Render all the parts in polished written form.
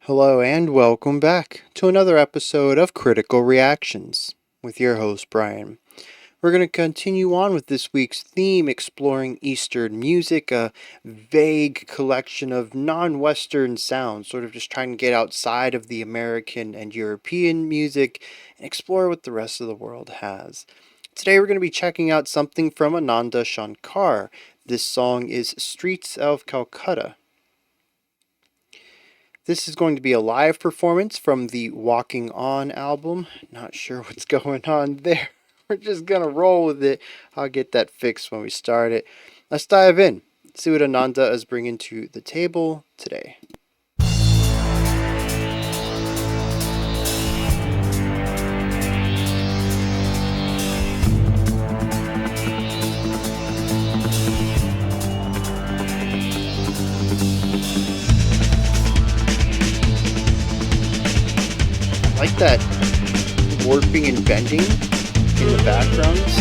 Hello and welcome back to another episode of Critical Reactions with your host Bryan. We're going to continue on with this week's theme, exploring Eastern music, a vague collection of non-Western sounds, sort of just trying to get outside of the American and European music and explore what the rest of the world has. Today we're going to be checking out something from Ananda Shankar. This song is Streets of Calcutta. This is going to be a live performance from the Walking On album. Not sure what's going on there. We're just going to roll with it. I'll get that fixed when we start it. Let's dive in. See what Ananda is bringing to the table today. I like that warping and bending in the backgrounds.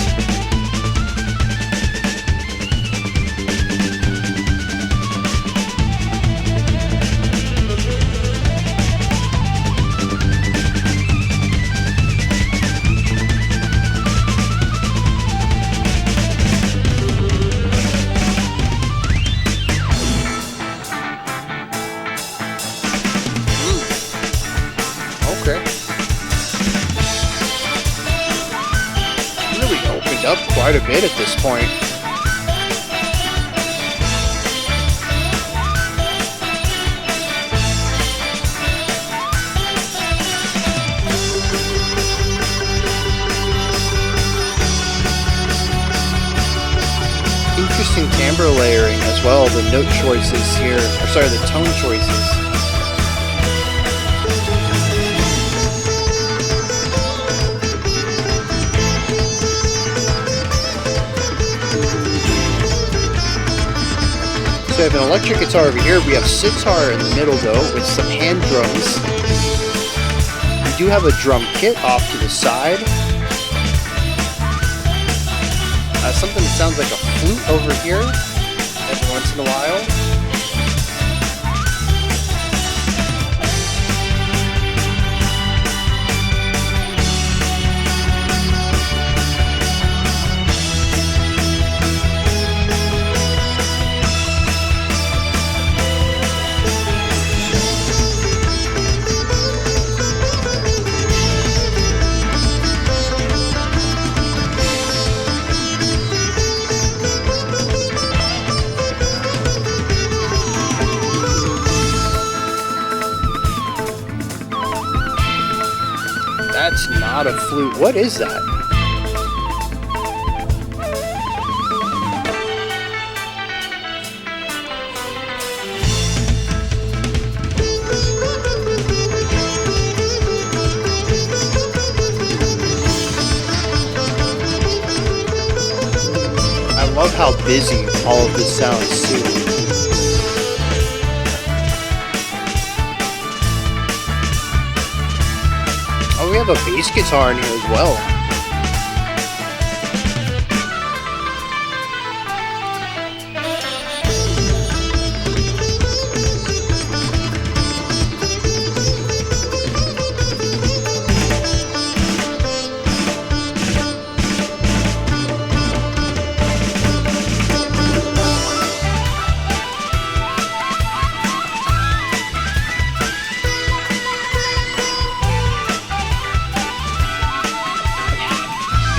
Okay. Really opened up quite a bit at this point. Interesting timbre layering as well, the note choices here, or sorry, the tone choices. So we have an electric guitar over here. We have sitar in the middle though, with some hand drums. We do have a drum kit off to the side. Something that sounds like a flute over here every once in a while. That's not a flute. What is that? I love how busy all of this sounds too. Oh, we have a bass guitar in here as well.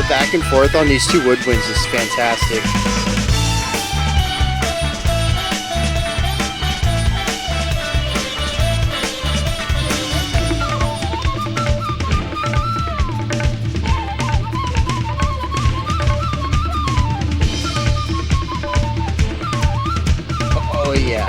Back and forth on these two woodwinds is fantastic. Oh yeah.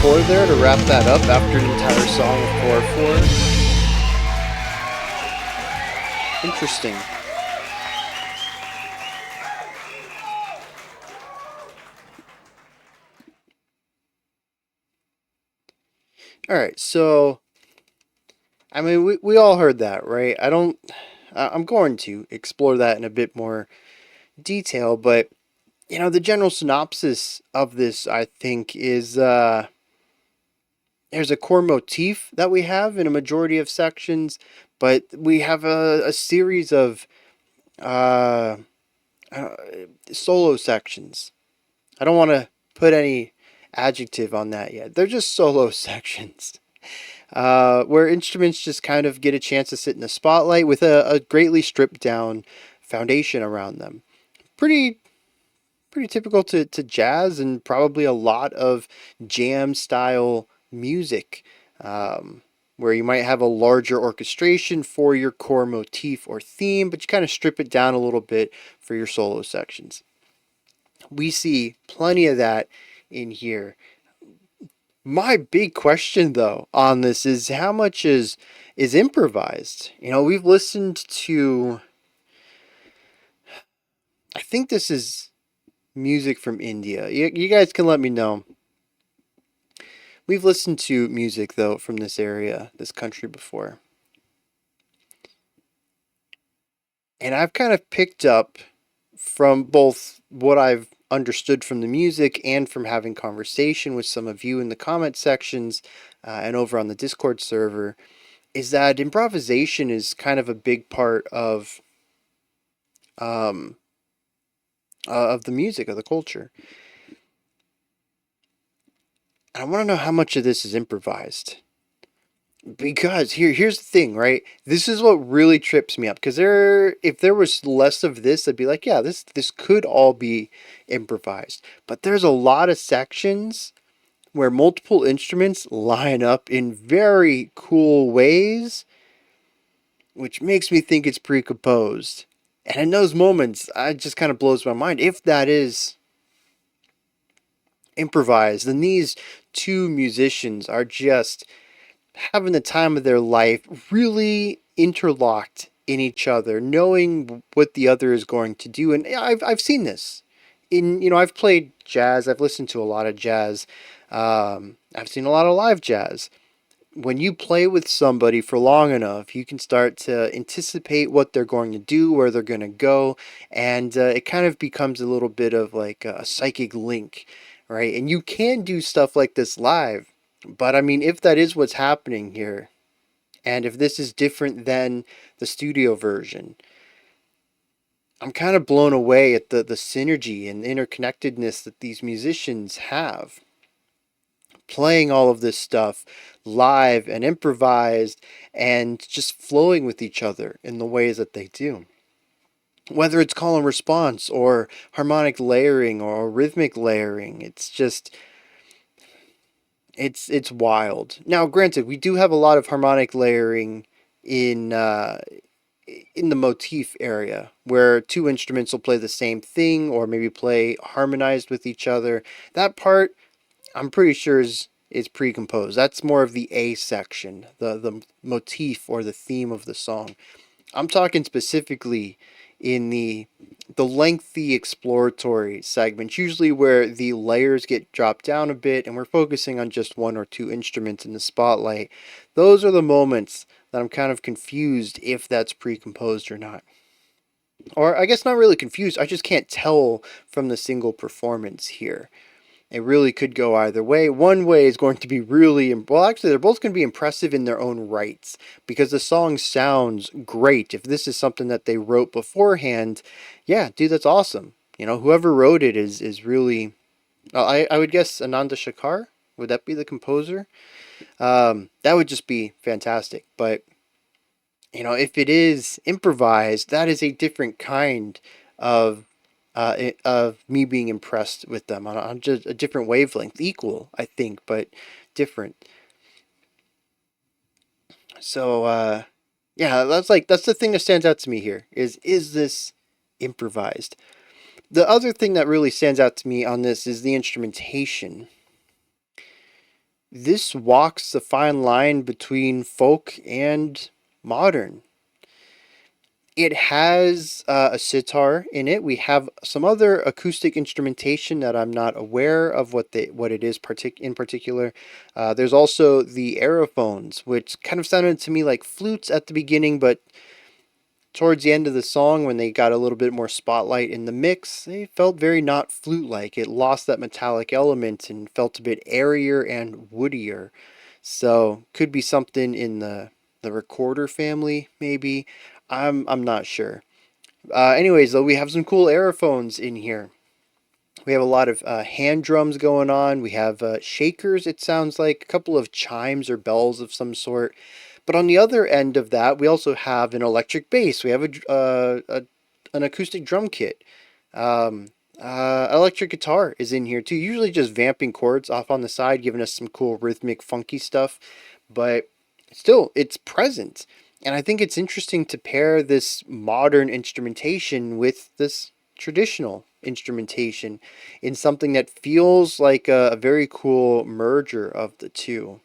4 there to wrap that up after an entire song of 4/4. Interesting. All right, so I mean, we all heard that, right? I'm going to explore that in a bit more detail, but the general synopsis of this, I think, is there's a core motif that we have in a majority of sections, but we have a series of uh, uh, solo sections. I don't want to put any adjective on that yet. They're just solo sections. Where instruments just kind of get a chance to sit in the spotlight with a greatly stripped down foundation around them. Pretty pretty typical to jazz and probably a lot of jam style music, where you might have a larger orchestration for your core motif or theme, but you kind of strip it down a little bit for your solo sections. We see plenty of that in here. My big question though on this is how much is improvised. We've listened to, I think this is music from India. You guys can let me know. We've listened to music though from this area, this country before. And I've kind of picked up from both what I've understood from the music and from having conversation with some of you in the comment sections, and over on the Discord server, is that improvisation is kind of a big part um, of the music, of the culture. And I want to know how much of this is improvised. Because here's the thing, right? This is what really trips me up. Because if there was less of this, I'd be like, yeah, this could all be improvised. But there's a lot of sections where multiple instruments line up in very cool ways, which makes me think it's pre-composed. And in those moments, it just kind of blows my mind. If that is improvised, then these two musicians are just having the time of their life, really interlocked in each other, knowing what the other is going to do. And I've seen this. I've played jazz, I've listened to a lot of jazz, I've seen a lot of live jazz. When you play with somebody for long enough, you can start to anticipate what they're going to do, where they're going to go, and it kind of becomes a little bit of like a psychic link, right? And you can do stuff like this live, but I mean, if that is what's happening here, and if this is different than the studio version, I'm kind of blown away at the synergy and interconnectedness that these musicians have playing all of this stuff live and improvised and just flowing with each other in the ways that they do. Whether it's call and response or harmonic layering or rhythmic layering, it's wild. Now, granted, we do have a lot of harmonic layering in the motif area where two instruments will play the same thing or maybe play harmonized with each other. That part I'm pretty sure is pre-composed. That's more of the A section, the motif or the theme of the song. I'm talking specifically in the lengthy exploratory segments, usually where the layers get dropped down a bit and we're focusing on just one or two instruments in the spotlight. Those are the moments that I'm kind of confused if that's pre-composed or not. Or I guess not really confused, I just can't tell from the single performance here. It really could go either way. One way is going to be really, well, actually, they're both going to be impressive in their own rights because the song sounds great. If this is something that they wrote beforehand, yeah, dude, that's awesome. Whoever wrote it is really, I would guess Ananda Shankar. Would that be the composer? That would just be fantastic. But, if it is improvised, that is a different kind of of me being impressed with them on just a different wavelength, equal, I think, but different. So, yeah, that's the thing that stands out to me here is this improvised? The other thing that really stands out to me on this is the instrumentation. this walks the fine line between folk and modern. It has a sitar in it. We have some other acoustic instrumentation that I'm not aware of what it is in particular. There's also the aerophones, which kind of sounded to me like flutes at the beginning, but towards the end of the song, when they got a little bit more spotlight in the mix, they felt very not flute-like. It lost that metallic element and felt a bit airier and woodier. So could be something in the recorder family, maybe. I'm not sure. Anyways, though, we have some cool aerophones in here. We have a lot of hand drums going on. We have shakers, it sounds like, a couple of chimes or bells of some sort. But on the other end of that, we also have an electric bass. We have an acoustic drum kit. Um, Electric guitar is in here too. Usually just vamping chords off on the side, giving us some cool rhythmic, funky stuff. But still, it's present. And I think it's interesting to pair this modern instrumentation with this traditional instrumentation in something that feels like a very cool merger of the two.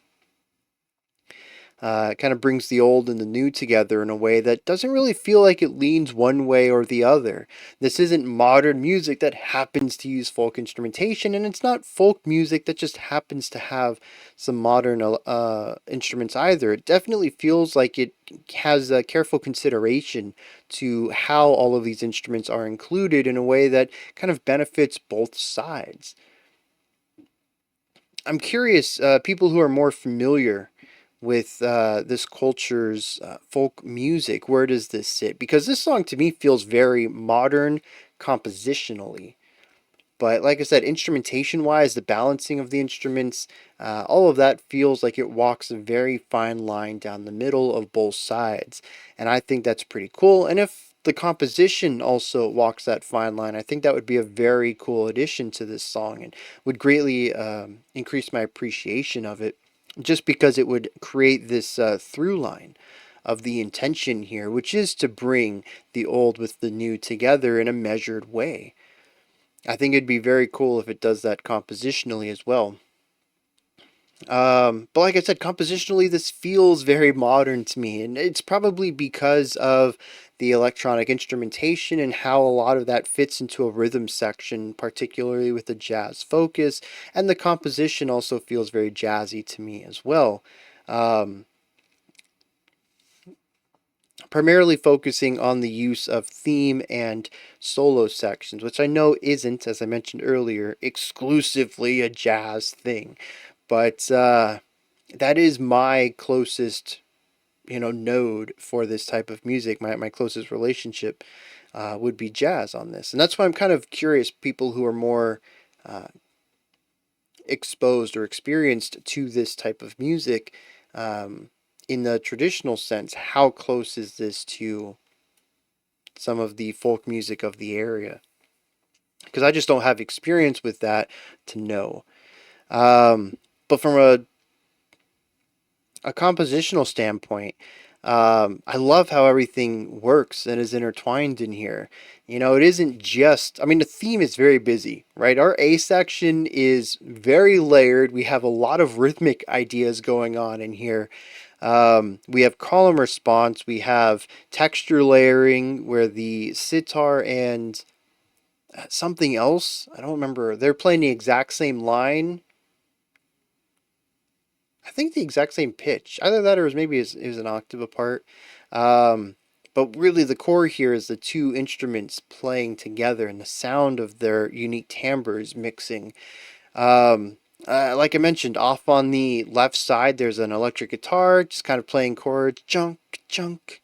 It kind of brings the old and the new together in a way that doesn't really feel like it leans one way or the other. This isn't modern music that happens to use folk instrumentation, and it's not folk music that just happens to have some modern instruments either. It definitely feels like it has a careful consideration to how all of these instruments are included in a way that kind of benefits both sides. I'm curious, people who are more familiar with this culture's folk music, where does this sit? Because this song to me feels very modern compositionally. But like I said, instrumentation wise, the balancing of the instruments, all of that feels like it walks a very fine line down the middle of both sides. And I think that's pretty cool. And if the composition also walks that fine line, I think that would be a very cool addition to this song and would greatly increase my appreciation of it, just because it would create this through line of the intention here, which is to bring the old with the new together in a measured way. I think it'd be very cool if it does that compositionally as well. But like I said, compositionally, this feels very modern to me, and it's probably because of the electronic instrumentation and how a lot of that fits into a rhythm section, particularly with the jazz focus, and the composition also feels very jazzy to me as well. Um, Primarily focusing on the use of theme and solo sections, which I know isn't, as I mentioned earlier, exclusively a jazz thing. But that is my closest, node for this type of music. My closest relationship would be jazz on this. And that's why I'm kind of curious, people who are more uh, exposed or experienced to this type of music, um, in the traditional sense, how close is this to some of the folk music of the area? Because I just don't have experience with that to know. But from a compositional standpoint, I love how everything works and is intertwined in here. It isn't just, I mean, the theme is very busy, right? Our A section is very layered. We have a lot of rhythmic ideas going on in here. We have call and response. We have texture layering where the sitar and something else, I don't remember, they're playing the exact same line. I think the exact same pitch. Either that or it was an octave apart. Um, but really, the core here is the two instruments playing together and the sound of their unique timbres mixing. Um, like I mentioned, off on the left side, there's an electric guitar just kind of playing chords, chunk, chunk,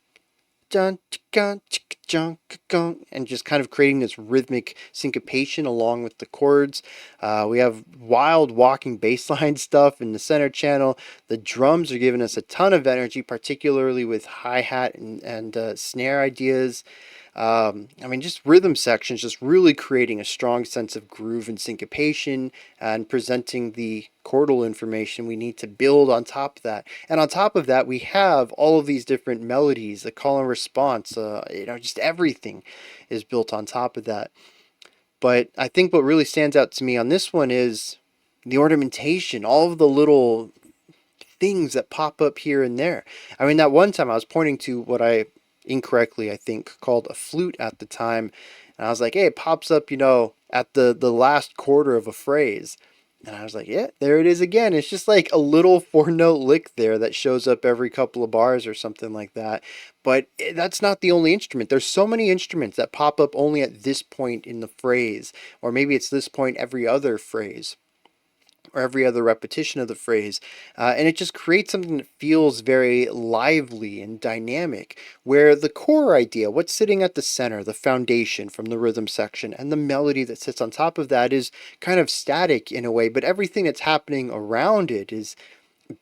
dun, dun, dun, dun, and just kind of creating this rhythmic syncopation along with the chords. We have wild walking bassline stuff in the center channel. The drums are giving us a ton of energy, particularly with hi-hat and snare ideas. I mean, just rhythm sections, just really creating a strong sense of groove and syncopation and presenting the chordal information we need to build on top of that. And on top of that, we have all of these different melodies, the call and response, just everything is built on top of that. But I think what really stands out to me on this one is the ornamentation, all of the little things that pop up here and there. I mean, that one time I was pointing to what I incorrectly, I think, called a flute at the time. And I was like, hey, it pops up, at the last quarter of a phrase. And I was like, yeah, there it is again. It's just like a little four-note lick there that shows up every couple of bars or something like that. But that's not the only instrument. There's so many instruments that pop up only at this point in the phrase, or maybe it's this point every other phrase or every other repetition of the phrase. And it just creates something that feels very lively and dynamic, where the core idea, what's sitting at the center, the foundation from the rhythm section, and the melody that sits on top of that is kind of static in a way, but everything that's happening around it is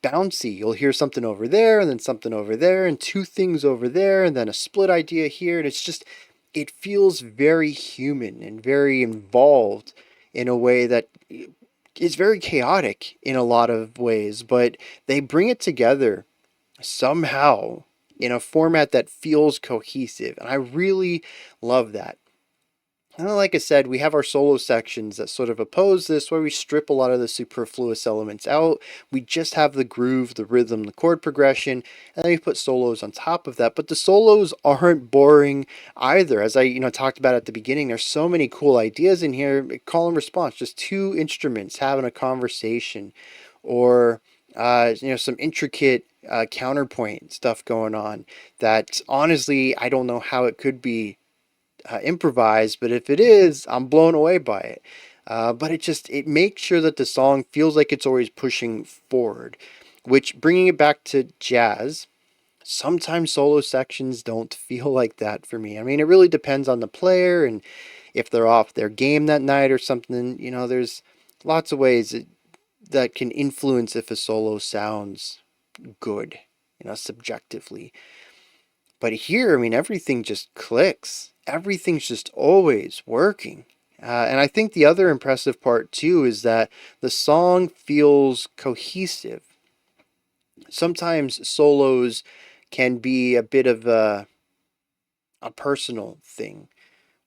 bouncy. You'll hear something over there, and then something over there, and two things over there, and then a split idea here, and it's just, it feels very human and very involved in a way that is very chaotic in a lot of ways, but they bring it together somehow in a format that feels cohesive. And I really love that. And like I said, we have our solo sections that sort of oppose this, where we strip a lot of the superfluous elements out. We just have the groove, the rhythm, the chord progression, and then we put solos on top of that. But the solos aren't boring either. As I talked about at the beginning, there's so many cool ideas in here. Call and response, just two instruments having a conversation, or some intricate counterpoint stuff going on that honestly I don't know how it could be improvised, but if it is, I'm blown away by it. But it makes sure that the song feels like it's always pushing forward. Which, bringing it back to jazz, sometimes solo sections don't feel like that for me. I mean, it really depends on the player and if they're off their game that night or something. There's lots of ways that can influence if a solo sounds good, subjectively. But here, I mean, everything just clicks. Everything's just always working. And I think the other impressive part, too, is that the song feels cohesive. Sometimes solos can be a bit of a personal thing,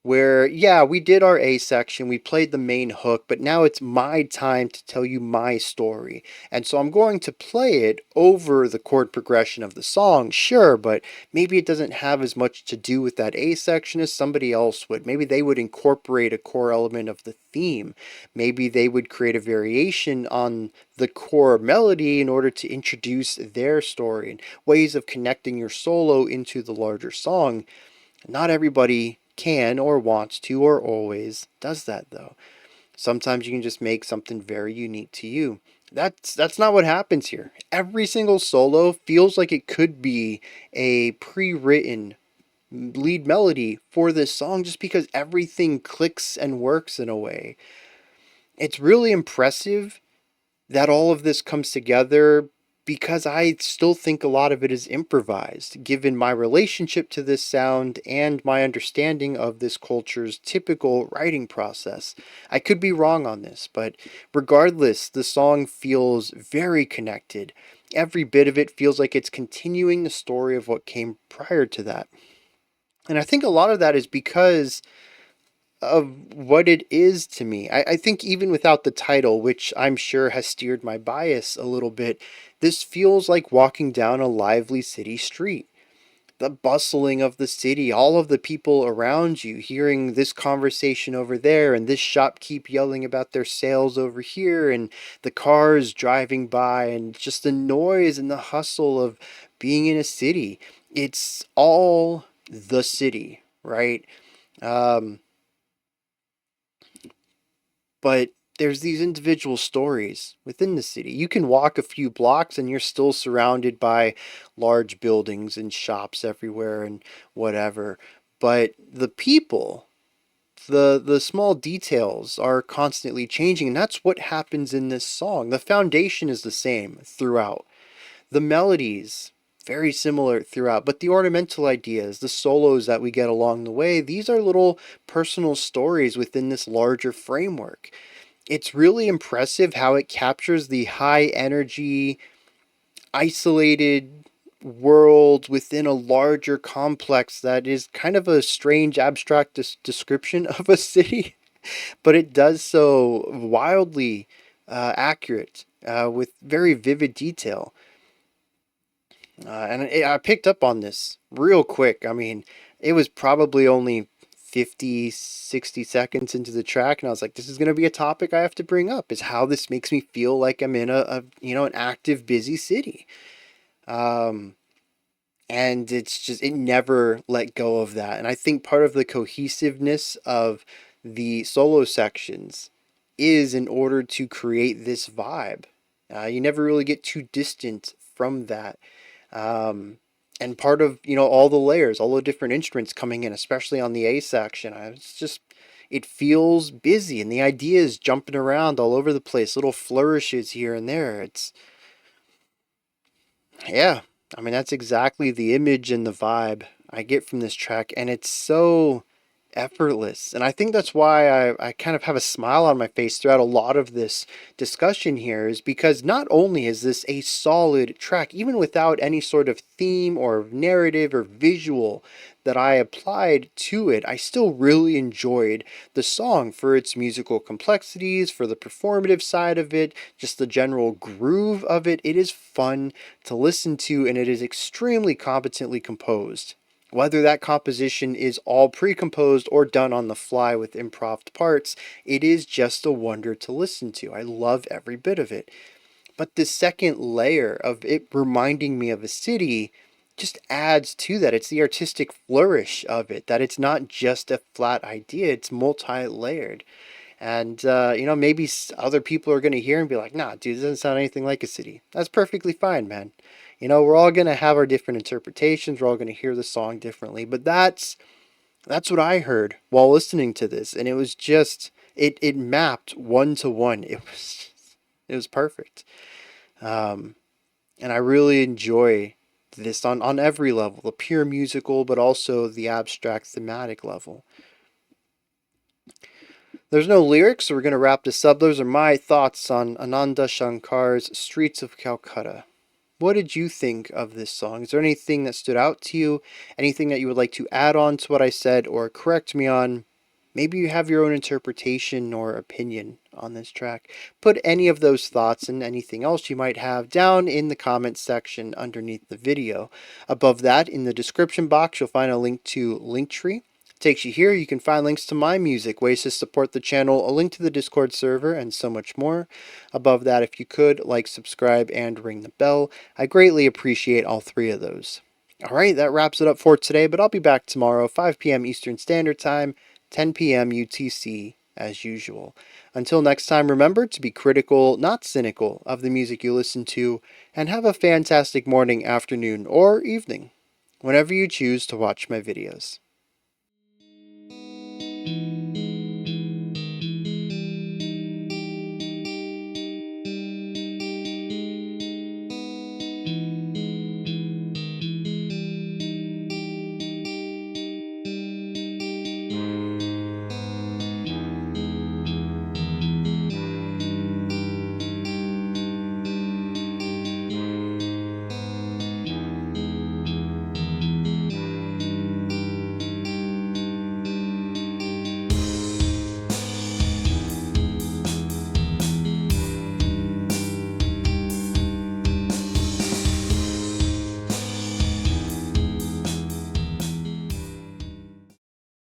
where, yeah, we did our A section, we played the main hook, but now it's my time to tell you my story. And so I'm going to play it over the chord progression of the song, sure, but maybe it doesn't have as much to do with that A section as somebody else would. Maybe they would incorporate a core element of the theme. Maybe they would create a variation on the core melody in order to introduce their story and ways of connecting your solo into the larger song. Not everybody can or wants to or always does that, though. Sometimes you can just make something very unique to you. That's not what happens here. Every single solo feels like it could be a pre-written lead melody for this song, just because everything clicks and works in a way. It's really impressive that all of this comes together, because I still think a lot of it is improvised, given my relationship to this sound and my understanding of this culture's typical writing process. I could be wrong on this, but regardless, the song feels very connected. Every bit of it feels like it's continuing the story of what came prior to that. And I think a lot of that is because of what it is to me. I think even without the title, which I'm sure has steered my bias a little bit, this feels like walking down a lively city street. The bustling of the city, all of the people around you, hearing this conversation over there, and this shopkeep yelling about their sales over here, and the cars driving by, and just the noise and the hustle of being in a city. It's all the city, right? Um, but there's these individual stories within the city. You can walk a few blocks and you're still surrounded by large buildings and shops everywhere and whatever. But the people, the small details are constantly changing, and that's what happens in this song. The foundation is the same throughout. The melodies very similar throughout, but the ornamental ideas, the solos that we get along the way, these are little personal stories within this larger framework. It's really impressive how it captures the high energy, isolated world within a larger complex that is kind of a strange abstract description of a city, but it does so wildly accurate, with very vivid detail. I picked up on this real quick. I mean, it was probably only 50, 60 seconds into the track, and I was like, this is going to be a topic I have to bring up, is how this makes me feel like I'm in an active, busy city. Um, and it's just, it never let go of that. And I think part of the cohesiveness of the solo sections is in order to create this vibe. You never really get too distant from that. And part of, all the layers, all the different instruments coming in, especially on the A section, it feels busy, and the ideas jumping around all over the place, little flourishes here and there. Yeah, I mean, that's exactly the image and the vibe I get from this track, and it's so effortless. And I think that's why I kind of have a smile on my face throughout a lot of this discussion here, is because not only is this a solid track, even without any sort of theme or narrative or visual that I applied to it, I still really enjoyed the song for its musical complexities, for the performative side of it, just the general groove of it. It is fun to listen to, and it is extremely competently composed. Whether that composition is all pre-composed or done on the fly with improv parts, it is just a wonder to listen to. I love every bit of it. But the second layer of it reminding me of a city just adds to that. It's the artistic flourish of it, that it's not just a flat idea, it's multi-layered. And, maybe other people are going to hear and be like, nah, dude, it doesn't sound anything like a city. That's perfectly fine, man. We're all going to have our different interpretations. We're all going to hear the song differently. But that's what I heard while listening to this. And it was just, it mapped one to one. It was perfect. Um, and I really enjoy this on every level, the pure musical, but also the abstract thematic level. There's no lyrics, so we're going to wrap this up. Those are my thoughts on Ananda Shankar's Streets of Calcutta. What did you think of this song? Is there anything that stood out to you? Anything that you would like to add on to what I said or correct me on? Maybe you have your own interpretation or opinion on this track. Put any of those thoughts and anything else you might have down in the comments section underneath the video. Above that, in the description box, you'll find a link to Linktree. Takes you here. You can find links to my music, ways to support the channel, a link to the Discord server, and so much more. Above that, if you could, like, subscribe, and ring the bell. I greatly appreciate all three of those. Alright, that wraps it up for today, but I'll be back tomorrow, 5 p.m. Eastern Standard Time, 10 p.m. UTC, as usual. Until next time, remember to be critical, not cynical, of the music you listen to, and have a fantastic morning, afternoon, or evening, whenever you choose to watch my videos.